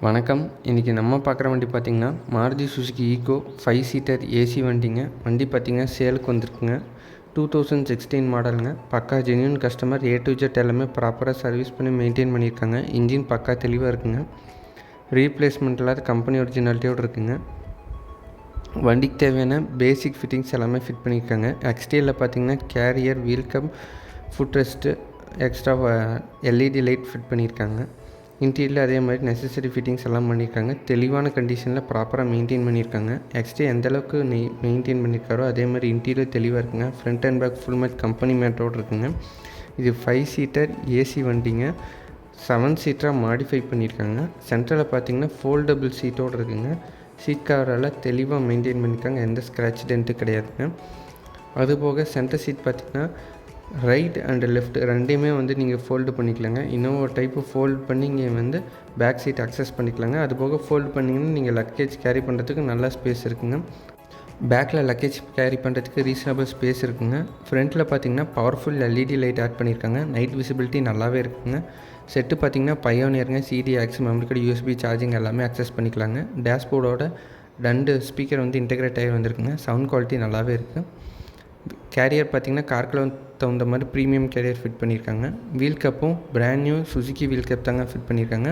வணக்கம். இன்றைக்கி நம்ம பார்க்குற வண்டி பார்த்திங்கன்னா Maruti Suzuki Eeco 5 seater AC வண்டிங்க. வண்டி பார்த்திங்கன்னா சேலுக்கு வந்திருக்குங்க. 2016 மாடலுங்க. பக்கா genuine customer. A to Z எல்லாமே ப்ராப்பராக சர்வீஸ் பண்ணி மெயின்டைன் பண்ணியிருக்காங்க. இன்ஜின் பக்கா தெளிவாக இருக்குங்க. ரீப்ளேஸ்மெண்ட் இல்லாத கம்பெனி ஒரிஜினாலிட்டியோடு இருக்குங்க. வண்டிக்கு தேவையான பேசிக் ஃபிட்டிங்ஸ் எல்லாமே ஃபிட் பண்ணியிருக்காங்க. எக்ஸ்டீரியரில் பார்த்திங்கன்னா carrier, wheel cup, foot rest, extra LED light fit பண்ணியிருக்காங்க. இன்டீரியரில் அதே மாதிரி நெசசரி ஃபிட்டிங்ஸ் எல்லாம் பண்ணியிருக்காங்க. தெளிவான கண்டிஷனில் ப்ராப்பராக மெயின்டைன் பண்ணியிருக்காங்க. எந்தளவுக்கு மெயின்டைன் பண்ணியிருக்காரோ அதே மாதிரி இன்டீரியர் தெளிவாக இருக்குங்க. Front and back full mat company மேட்டோடு இருக்குங்க. இது 5 சீட்டர் ஏசி வண்டிங்க. 7 சீட்டராக மாடிஃபை பண்ணியிருக்காங்க. சென்ட்ரலில் பார்த்தீங்கன்னா ஃபோல்டபுள் சீட்டோடு இருக்குங்க. சீட் கவரெல்லாம் தெளிவாக மெயின்டைன் பண்ணியிருக்காங்க. எந்த ஸ்க்ராட்ச் டென்ட்டு கிடையாதுங்க. அதுபோக சென்டர் சீட் பார்த்திங்கன்னா ரைட் அண்ட் லெஃப்ட் ரெண்டையுமே நீங்கள் ஃபோல்டு பண்ணிக்கலாங்க. இன்னும் ஒரு டைப்பு ஃபோல்டு பண்ணி இங்கே பேக் சீட் அக்சஸ் பண்ணிக்கலாங்க. அதுபோக ஃபோல்டு பண்ணிங்கன்னா நீங்கள் லக்கேஜ் கேரி பண்ணுறதுக்கு நல்லா ஸ்பேஸ் இருக்குங்க. பேக்கில் லக்கேஜ் கேரி பண்ணுறதுக்கு ரீசனபிள் ஸ்பேஸ் இருக்குங்க. ஃப்ரண்ட்டில் பார்த்தீங்கன்னா பவர்ஃபுல் LED லைட் ஆட் பண்ணியிருக்காங்க. நைட் விசிபிலிட்டி நல்லாவே இருக்குங்க. செட்டு பார்த்திங்கன்னா பயோனியருங்க. CD, aux, memory card, USB charging எல்லாமே அக்சஸ் பண்ணிக்கலாங்க. டேஷ்போர்டோட 2 ஸ்பீக்கர் இன்டெகிரேட் ஆகி வந்திருக்குங்க. சவுண்ட் குவாலிட்டி நல்லாவே இருக்குது. கேரியர் பார்த்திங்கன்னா காருக்குள்ள தகுந்த மாதிரி ப்ரீமியம் கேரியர் ஃபிட் பண்ணியிருக்காங்க. வீல் கப்பும் brand new Suzuki wheel cup தாங்க ஃபிட் பண்ணியிருக்காங்க.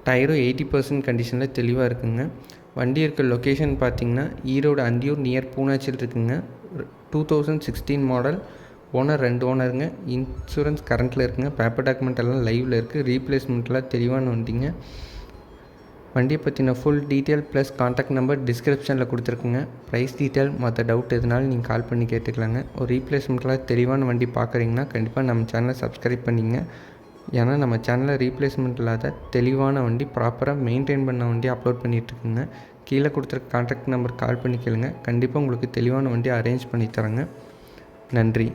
டயரும் 80% கண்டிஷனில் தெளிவாக இருக்குங்க. வண்டி இருக்க லொக்கேஷன் பார்த்திங்கன்னா ஈரோடு அந்தியூர் நியர் பூனாச்சில் இருக்குங்க. 2016 மாடல். ஓனர் 2 ஓனருங்க. இன்சூரன்ஸ் கரண்ட்டில் இருக்குங்க. பேப்பர் டாக்குமெண்ட் எல்லாம் லைவில் இருக்குது. ரீப்ளேஸ்மெண்ட்லாம் தெளிவான வண்டிங்க. வண்டியை பற்றின full detail plus contact number டிஸ்கிரிப்ஷனில் கொடுத்துருக்குங்க. ப்ரைஸ் டீட்டெயில் மற்ற டவுட் எதுனாலும் நீங்கள் கால் பண்ணி கேட்டுக்கலாங்க. ஒரு ரீப்ளேஸ்மெண்ட்டில் தெளிவான வண்டி பார்க்குறீங்கன்னா கண்டிப்பாக நம்ம சேனலை சப்ஸ்கிரைப் பண்ணிங்க. ஏன்னா நம்ம சேனலில் ரீப்ளேஸ்மெண்ட் இல்லாத தெளிவான வண்டி ப்ராப்பராக மெயின்டைன் பண்ண வண்டி அப்லோட் பண்ணிகிட்ருக்குங்க. கீழே கொடுத்துருக்க கான்டாக்ட் நம்பர் கால் பண்ணி கேளுங்க. கண்டிப்பாக உங்களுக்கு தெளிவான வண்டி அரேஞ்ச் பண்ணி தரேங்க. நன்றி.